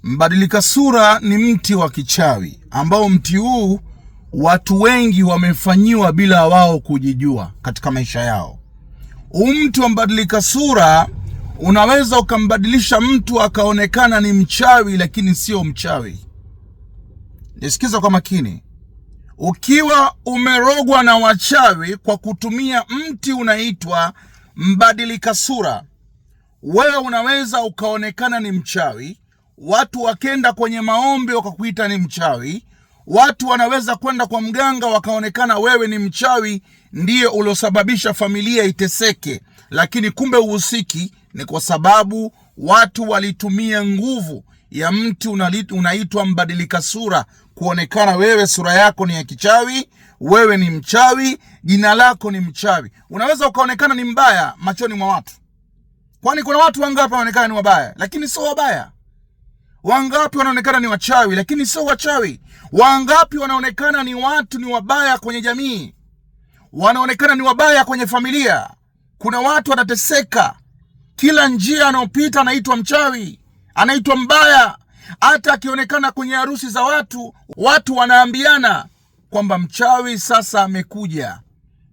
Mbadilika sura ni mti wa kichawi ambao mti huu watu wengi wamefanyiwa bila wao kujijua katika maisha yao. Mti wa mbadilika sura unaweza ukambadilisha mtu akaonekana ni mchawi lakini sio mchawi. Nisikiza kwa makini. Ukiwa umerogwa na wachawi kwa kutumia mti unaitwa mbadilika sura, wewe unaweza ukaonekana ni mchawi. Watu wakenda kwenye maombi wakakuita ni mchawi. Watu wanaweza kwenda kwa mganga wakaonekana wewe ni mchawi, ndiye uliosababisha familia iteseke, lakini kumbe uhusiki. Ni kwa sababu watu walitumia nguvu ya mti unaitwa mbadilika sura kuonekana wewe sura yako ni ya kichawi, wewe ni mchawi, jina lako ni mchawi. Unaweza ukaonekana ni mbaya machoni mwa watu. Kwani kuna watu wangapi wanaonekana ni wabaya lakini sio wabaya? Wangapi wanaonekana ni wachawi lakini sio wachawi? Wangapi wanaonekana ni watu ni wabaya kwenye jamii, wanaonekana ni wabaya kwenye familia? Kuna watu wanateseka, kila njia anayopita anaitwa mchawi, anaitwa mbaya. Hata akionekana kwenye harusi za watu wanaambiana kwamba mchawi sasa amekuja,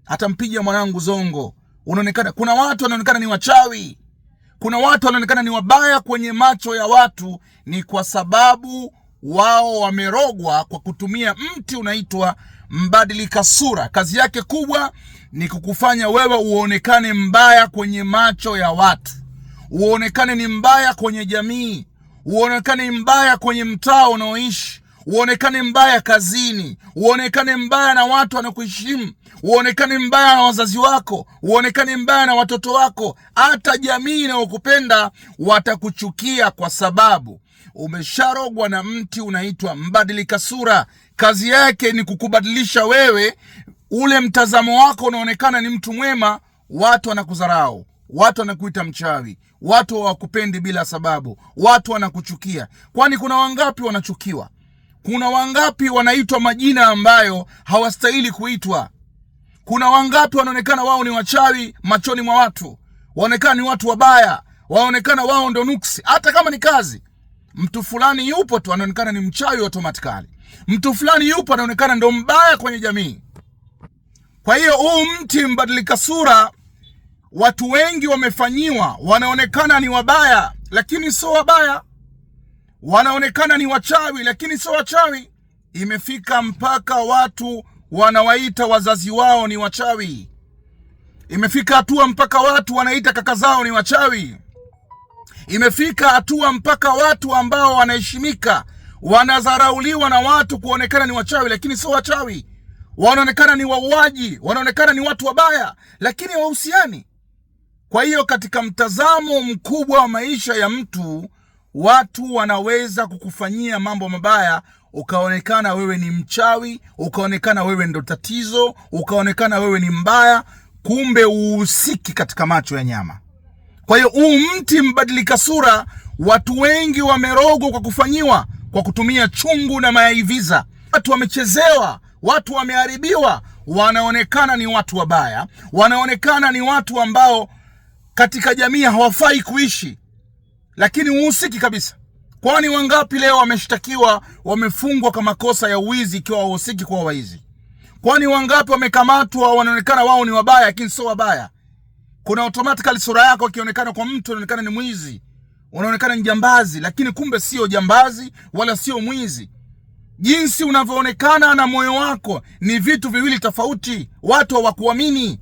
atampiga mwanangu zongo. Unaonekana, kuna watu wanaonekana ni wachawi, kuna watu wanaonekana ni wabaya kwenye macho ya watu. Ni kwa sababu wao wamerogwa kwa kutumia mti unaitwa mbadilika sura. Kazi yake kubwa ni kukufanya wewe uonekane mbaya kwenye macho ya watu, uonekane ni mbaya kwenye jamii, uonekane mbaya kwenye mtaa unaoishi, uonekane mbaya kazini, uonekane mbaya na watu wanakuheshimu, uonekane mbaya na wazazi wako, uonekane mbaya na watoto wako. Hata jamii inayokupenda watakuchukia kwa sababu umesharogwa na mti unaitwa mbadilika sura. Kazi yake ni kukubadilisha wewe, ule mtazamo wako unaonekana ni mtu mwema, watu wanakudharau, watu wanakuita mchawi, watu hawakupendi bila sababu, watu wanakuchukia. Kwani kuna wangapi wanachukiwa? Kuna wangapi wanaitwa majina ambayo hawastahili kuitwa? Kuna wangapi wanaonekana wao ni wachawi machoni mwa watu, waonekana ni watu wabaya, waonekana wao ndo nuksi. Hata kama ni kazi, mtu fulani yupo tu anaonekana ni mchawi automatically. Mtu fulani yupo anaonekana ndo mbaya kwenye jamii. Kwa hiyo huu mti mbadilika sura watu wengi wamefanyiwa, wanaonekana ni wabaya lakini sio wabaya, wanaonekana ni wachawi lakini sio wachawi. Imefika mpaka watu wanawaita wazazi wao ni wachawi. Imefika hatua mpaka watu wanaita kaka zao ni wachawi. Imefika hatua mpaka watu ambao wanaheshimika wanadharauliwa na watu kuonekana ni wachawi lakini sio wachawi. Wanaonekana ni wauaji, wanaonekana ni watu wabaya lakini wahusiani. Kwa hiyo katika mtazamo mkubwa wa maisha ya mtu, watu wanaweza kukufanyia mambo mabaya, ukaonekana wewe ni mchawi, ukaonekana wewe ndo tatizo, ukaonekana wewe ni mbaya, kumbe uhusiki katika macho ya nyama. Kwa hiyo mti mbadilika sura watu wengi wamerogwa kwa kufanyiwa kwa kutumia chungu na mayaiviza. Watu wamechezewa, watu wameharibiwa, wanaonekana ni watu wabaya, wanaonekana ni watu ambao katika jamii hawafai kuishi, lakini uhusiki kabisa. Kwani wangapi leo wameshtakiwa, wamefungwa kwa makosa ya uwizi ikiwa wahusiki kwa waizi? Kwani wangapi wamekamatwa wanaonekana wao ni wabaya lakini sio wabaya? Kuna automatically sura yako ikionekana kwa mtu unaonekana ni mwizi, unaonekana ni jambazi, lakini kumbe sio jambazi wala sio mwizi. Jinsi unavyoonekana na moyo wako ni vitu viwili tofauti. Watu hawakuamini.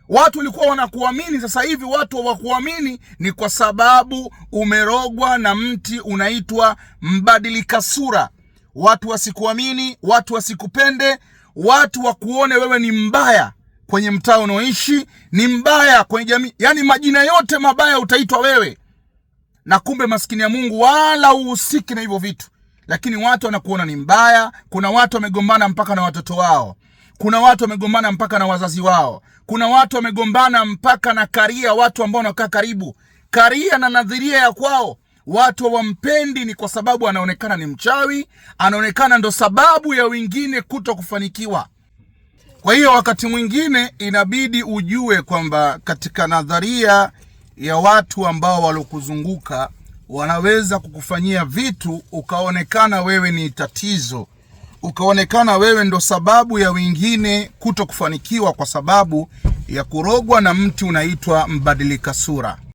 Watu walikuwa wanakuamini, sasa hivi watu hawakuamini. Ni kwa sababu umerogwa na mti unaitwa mbadilika sura. Watu wasikuamini, watu wasikupende, watu wakuone wewe ni mbaya kwenye mtaa unaoishi, ni mbaya kwenye jamii. Yaani majina yote mabaya utaitwa wewe. Na kumbe maskini ya Mungu wala uhusiki na hivyo vitu, lakini watu wanakuona ni mbaya. Kuna watu wamegombana mpaka na watoto wao, kuna watu wamegombana mpaka na wazazi wao, kuna watu wamegombana mpaka na karia, watu ambao wanakaa karibu, karia na nadhiria ya kwao. Watu hawampendi ni kwa sababu anaonekana ni mchawi, anaonekana ndo sababu ya wengine kuto kufanikiwa. Kwa hiyo wakati mwingine inabidi ujue kwamba katika nadharia ya watu ambao walokuzunguka, wanaweza kukufanyia vitu ukaonekana wewe ni tatizo, ukaonekana wewe ndo sababu ya wengine kuto kufanikiwa kwa sababu ya kurogwa na mti unaitwa mbadilika sura.